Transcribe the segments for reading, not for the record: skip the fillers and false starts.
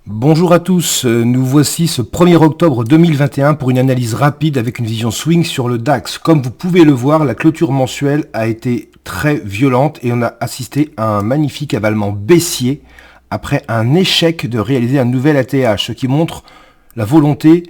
Bonjour à tous, nous voici ce 1er octobre 2021 pour une analyse rapide avec une vision swing sur le DAX. Comme vous pouvez le voir, la clôture mensuelle a été très violente et on a assisté à un magnifique avalement baissier après un échec de réaliser un nouvel ATH, ce qui montre la volonté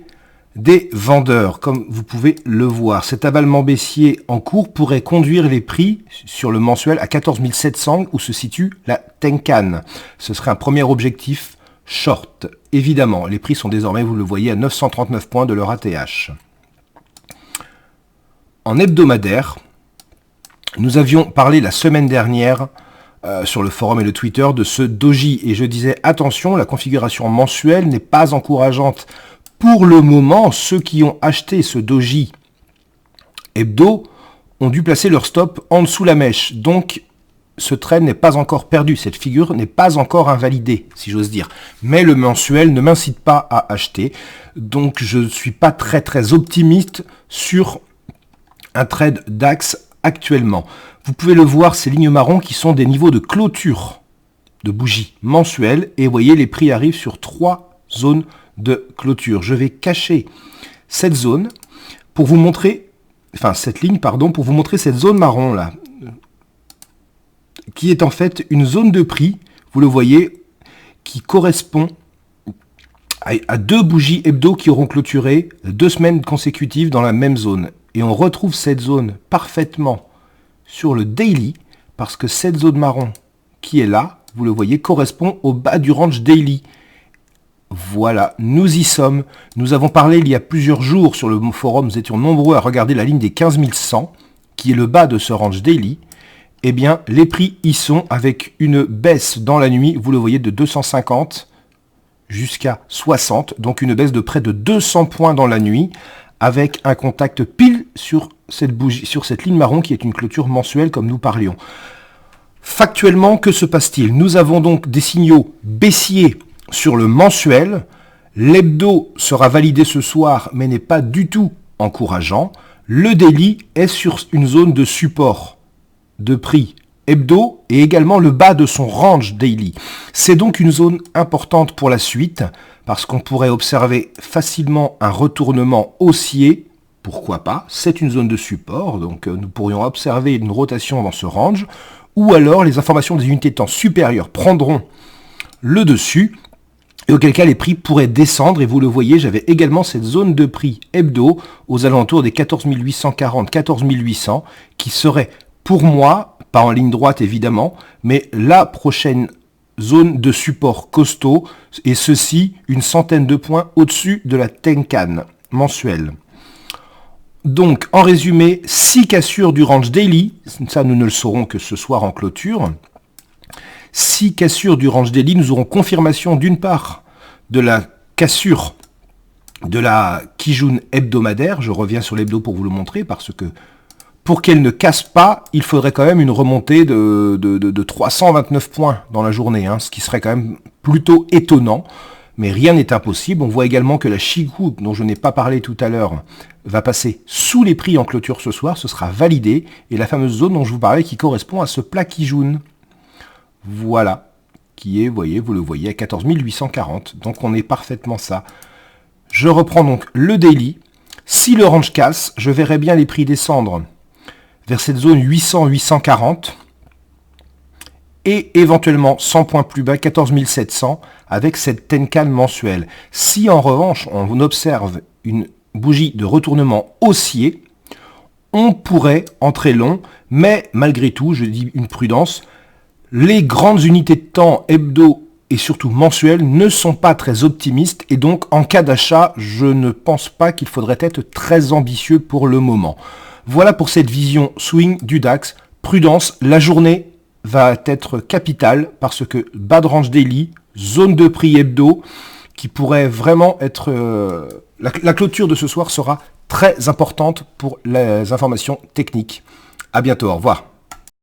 des vendeurs, comme vous pouvez le voir. Cet avalement baissier en cours pourrait conduire les prix sur le mensuel à 14 700 où se situe la Tenkan. Ce serait un premier objectif short. Évidemment, les prix sont désormais, vous le voyez, à 939 points de leur ATH. En hebdomadaire, nous avions parlé la semaine dernière sur le forum et le Twitter de ce doji. Et je disais, attention, la configuration mensuelle n'est pas encourageante. Pour le moment, ceux qui ont acheté ce doji hebdo ont dû placer leur stop en dessous la mèche. Donc, ce trade n'est pas encore perdu, cette figure n'est pas encore invalidée, si j'ose dire. Mais le mensuel ne m'incite pas à acheter, donc je ne suis pas très optimiste sur un trade DAX actuellement. Vous pouvez le voir, ces lignes marron qui sont des niveaux de clôture de bougies mensuelles, et vous voyez, les prix arrivent sur 3 zones de clôture. Je vais cacher cette zone pour vous montrer, cette ligne, pour vous montrer cette zone marron là, qui est en fait une zone de prix, vous le voyez, qui correspond à 2 bougies hebdo qui auront clôturé 2 semaines consécutives dans la même zone. Et on retrouve cette zone parfaitement sur le daily, parce que cette zone marron qui est là, vous le voyez, correspond au bas du range daily. Voilà, nous y sommes. Nous avons parlé il y a plusieurs jours sur le forum, nous étions nombreux à regarder la ligne des 15 100, qui est le bas de ce range daily. Eh bien, les prix y sont avec une baisse dans la nuit, vous le voyez, de 250 jusqu'à 60, donc une baisse de près de 200 points dans la nuit, avec un contact pile sur cette bougie, sur cette ligne marron qui est une clôture mensuelle comme nous parlions. Factuellement, que se passe-t-il? Nous avons donc des signaux baissiers sur le mensuel. L'hebdo sera validé ce soir, mais n'est pas du tout encourageant. Le daily est sur une zone de support de prix hebdo et également le bas de son range daily. C'est donc une zone importante pour la suite parce qu'on pourrait observer facilement un retournement haussier. Pourquoi pas? C'est une zone de support, donc nous pourrions observer une rotation dans ce range, ou alors les informations des unités de temps supérieures prendront le dessus, et auquel cas les prix pourraient descendre, et vous le voyez, j'avais également cette zone de prix hebdo aux alentours des 14 840, 14 800, qui serait pour moi, pas en ligne droite évidemment, mais la prochaine zone de support costaud, et ceci une centaine de points au-dessus de la Tenkan mensuelle. Donc, en résumé, 6 cassures du range daily, ça nous ne le saurons que ce soir en clôture. 6 cassures du range daily, nous aurons confirmation d'une part de la cassure de la Kijun hebdomadaire, je reviens sur l'hebdo pour vous le montrer, parce que pour qu'elle ne casse pas, il faudrait quand même une remontée de 329 points dans la journée, ce qui serait quand même plutôt étonnant, mais rien n'est impossible. On voit également que la Chikou, dont je n'ai pas parlé tout à l'heure, va passer sous les prix en clôture ce soir, ce sera validé, et la fameuse zone dont je vous parlais qui correspond à ce plat Kijun, voilà, qui est, vous le voyez, à 14 840, donc on est parfaitement ça. Je reprends donc le daily. Si le range casse, je verrai bien les prix descendre vers cette zone 800-840 et éventuellement 100 points plus bas, 14 700 avec cette Tenkan mensuelle. Si en revanche on observe une bougie de retournement haussier, on pourrait entrer long, mais malgré tout, je dis une prudence, les grandes unités de temps hebdo et surtout mensuelles ne sont pas très optimistes et donc en cas d'achat, je ne pense pas qu'il faudrait être très ambitieux pour le moment. Voilà pour cette vision swing du DAX. Prudence, la journée va être capitale parce que bas de range daily, zone de prix hebdo, qui pourrait vraiment être... La clôture de ce soir sera très importante pour les informations techniques. À bientôt, au revoir.